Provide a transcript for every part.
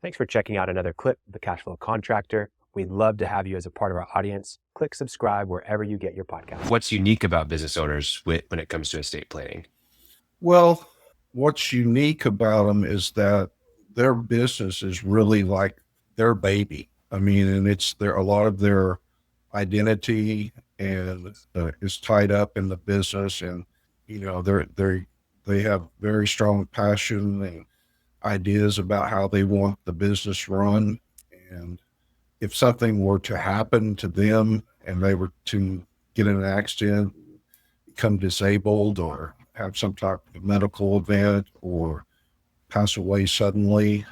Thanks for checking out another clip of the Cashflow Contractor. We'd love to have you as a part of our audience. Click subscribe wherever you get your podcast. What's unique about business owners when it comes to estate planning? Well, what's unique about them is that their business is really like their baby. I mean, and it's their a lot of their identity and is tied up in the business, and they have very strong passion and ideas about how they want the business run. And if something were to happen to them and they were to get in an accident, become disabled, or have some type of medical event, or pass away suddenly,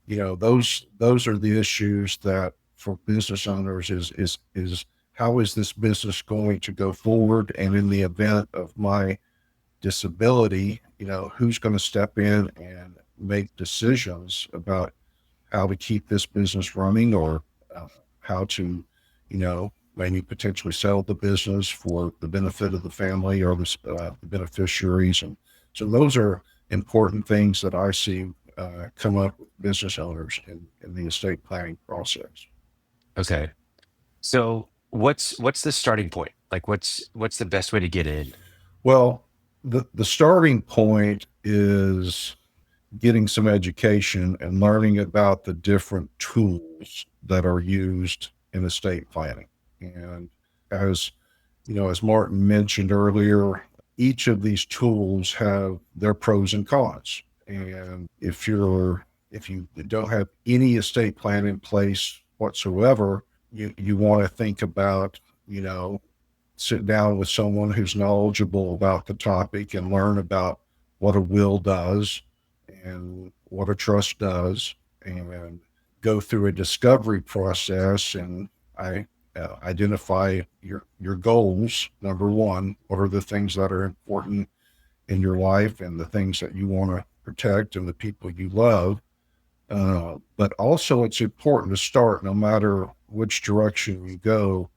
those are the issues that for business owners is how is this business going to go forward, and in the event of my disability, who's going to step in and make decisions about how to keep this business running, or how to, maybe potentially sell the business for the benefit of the family or the beneficiaries. And so those are important things that I see come up with business owners in the estate planning process. Okay. So what's the starting point? Like what's the best way to get in? Well, the starting point is getting some education and learning about the different tools that are used in estate planning. And as as Martin mentioned earlier, each of these tools have their pros and cons. And if you don't have any estate plan in place whatsoever, you want to think about, sit down with someone who's knowledgeable about the topic and learn about what a will does and what a trust does, and go through a discovery process. And I identify your goals. Number one, what are the things that are important in your life and the things that you want to protect and the people you love. But also, it's important to start, no matter which direction you go,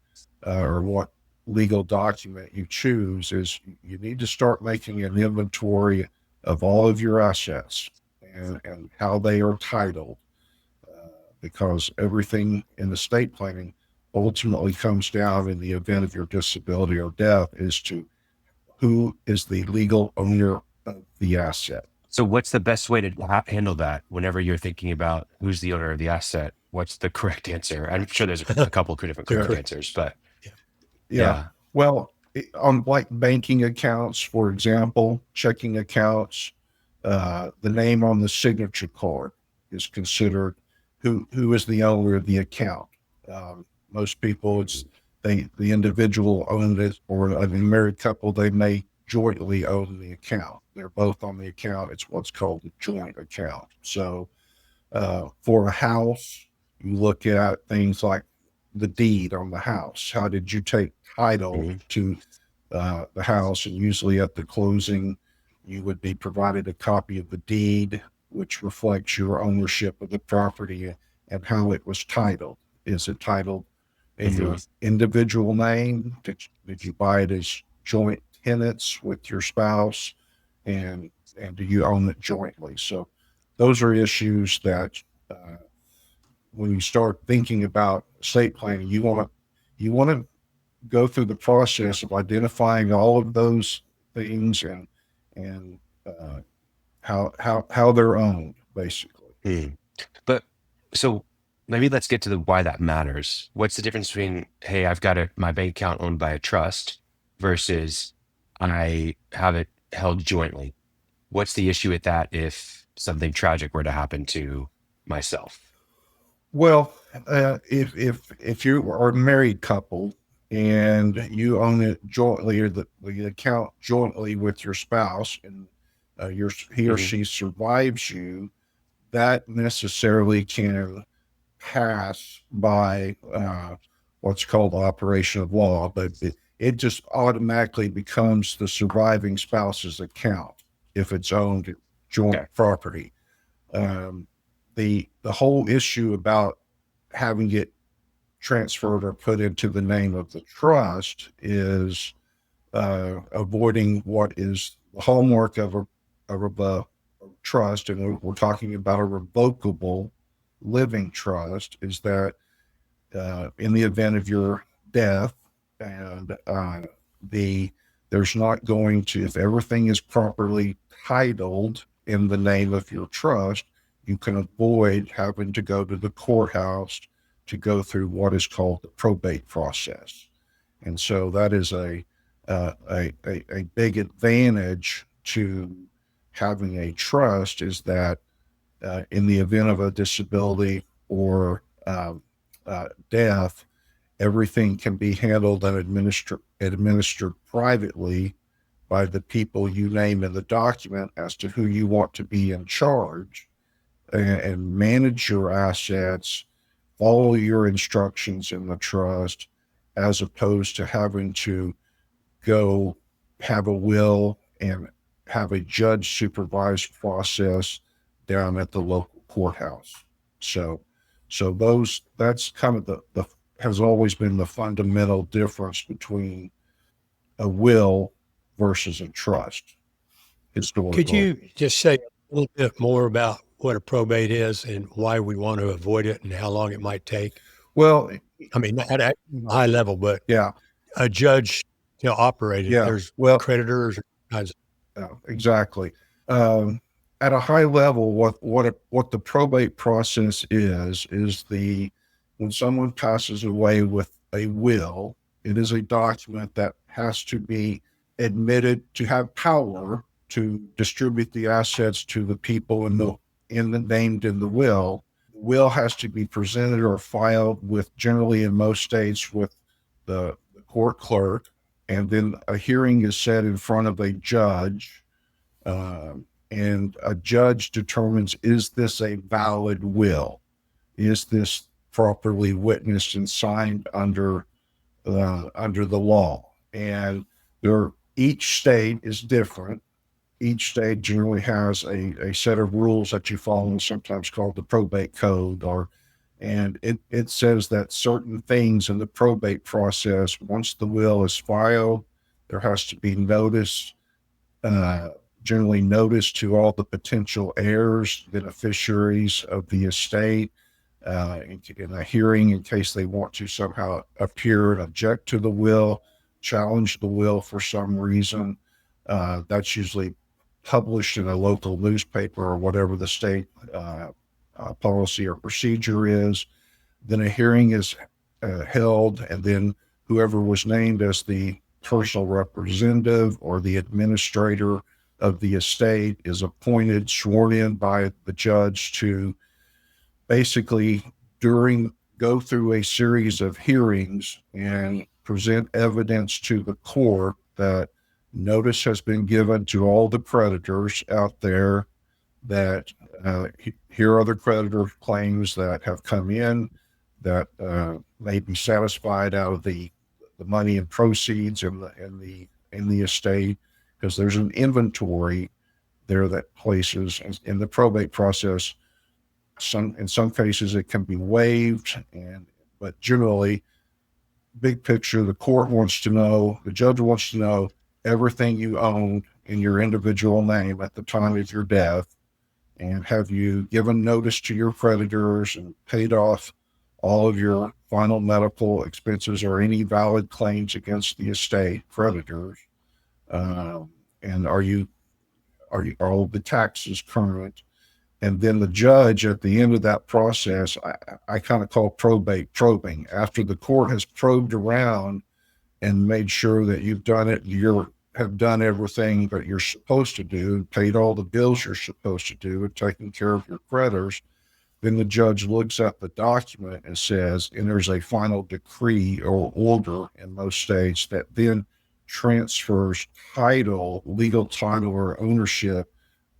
or what legal document you choose, is you need to start making an inventory of all of your assets and how they are titled, because everything in estate planning ultimately comes down, in the event of your disability or death, is to who is the legal owner of the asset. So what's the best way to handle that whenever you're thinking about who's the owner of the asset? What's the correct answer? I'm sure there's a couple of different correct answers, but Yeah. yeah. Well, on like banking accounts, for example, checking accounts, the name on the signature card is considered who is the owner of the account. Most people, the individual owned it, or a married couple, they may jointly own the account. They're both on the account. It's what's called a joint account. So for a house, you look at things like the deed on the house. How did you take title to the house? And usually at the closing, you would be provided a copy of the deed, which reflects your ownership of the property and how it was titled. Is it titled in your individual name? Did you buy it as joint tenants with your spouse? And do you own it jointly? So those are issues that when you start thinking about estate planning, you want to go through the process of identifying all of those things, and how they're owned, basically. Mm. But so maybe let's get to the why that matters. What's the difference between, hey, I've got my bank account owned by a trust versus I have it held jointly? What's the issue with that if something tragic were to happen to myself? Well, if you are a married couple and you own it jointly, or the account jointly with your spouse, and he or she survives you, that necessarily can pass by what's called operation of law, but it just automatically becomes the surviving spouse's account if it's owned joint property. The whole issue about having it transferred or put into the name of the trust is avoiding what is the hallmark of a trust, and we're talking about a revocable living trust, is that in the event of your death, and there's not going to, if everything is properly titled in the name of your trust, you can avoid having to go to the courthouse to go through what is called the probate process. And so that is a big advantage to having a trust, is that in the event of a disability or death, everything can be handled and administered privately by the people you name in the document as to who you want to be in charge, and manage your assets, follow your instructions in the trust, as opposed to having to go have a will and have a judge supervised process down at the local courthouse. So that's kind of the has always been the fundamental difference between a will versus a trust historically. Could you just say a little bit more about what a probate is and why we want to avoid it and how long it might take? Well, I mean, not at a high level, but yeah, a judge, operate it. Yeah, There's well- creditors, kinds of. exactly. At a high level, what the probate process is when someone passes away with a will, it is a document that has to be admitted to have power to distribute the assets to the people named in the will. The will has to be presented or filed with, generally in most states, with the court clerk, and then a hearing is set in front of a judge, and a judge determines, is this a valid will? Is this properly witnessed and signed under the law? And each state is different. Each state generally has a set of rules that you follow, sometimes called the probate code, and it says that certain things in the probate process, once the will is filed, there has to be notice, generally notice to all the potential heirs, beneficiaries of the estate, in a hearing in case they want to somehow appear and object to the will, challenge the will for some reason. That's usually published in a local newspaper or whatever the state policy or procedure is. Then a hearing is held, and then whoever was named as the personal representative or the administrator of the estate is appointed, sworn in by the judge to basically go through a series of hearings and present evidence to the court that notice has been given to all the creditors out there, that here are the creditor claims that have come in that may be satisfied out of the money and proceeds in the estate, because there's an inventory there that places in the probate process. In some cases it can be waived, but generally, big picture, the judge wants to know everything you own in your individual name at the time of your death, and have you given notice to your creditors and paid off all of your final medical expenses or any valid claims against the estate creditors, and are all the taxes current? And then the judge, at the end of that process, I kind of call probate probing. After the court has probed around and made sure that you've done it, have done everything that you're supposed to do, and paid all the bills you're supposed to do, and taken care of your creditors, then the judge looks at the document and says, and there's a final decree or order in most states that then transfers legal title or ownership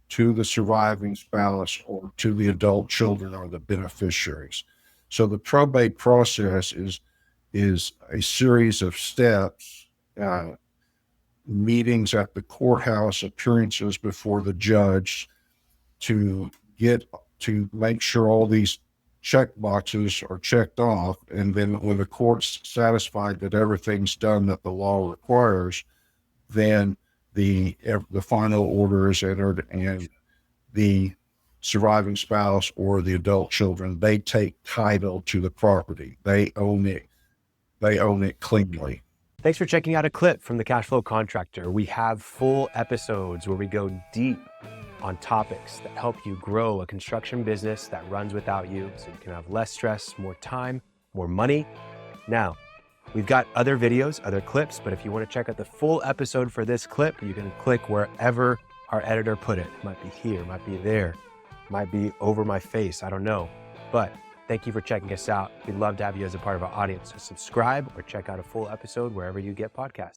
to the surviving spouse or to the adult children or the beneficiaries. So the probate process is a series of steps, meetings at the courthouse, appearances before the judge, to make sure all these check boxes are checked off. And then when the court's satisfied that everything's done that the law requires, then the final order is entered, and the surviving spouse or the adult children, they take title to the property. They own it. They own it cleanly. Thanks for checking out a clip from the Cashflow Contractor. We have full episodes where we go deep on topics that help you grow a construction business that runs without you so you can have less stress, more time, more money. Now, we've got other videos, other clips, but if you want to check out the full episode for this clip, you can click wherever our editor put it. It might be here, might be there, might be over my face, I don't know. But thank you for checking us out. We'd love to have you as a part of our audience. So subscribe or check out a full episode wherever you get podcasts.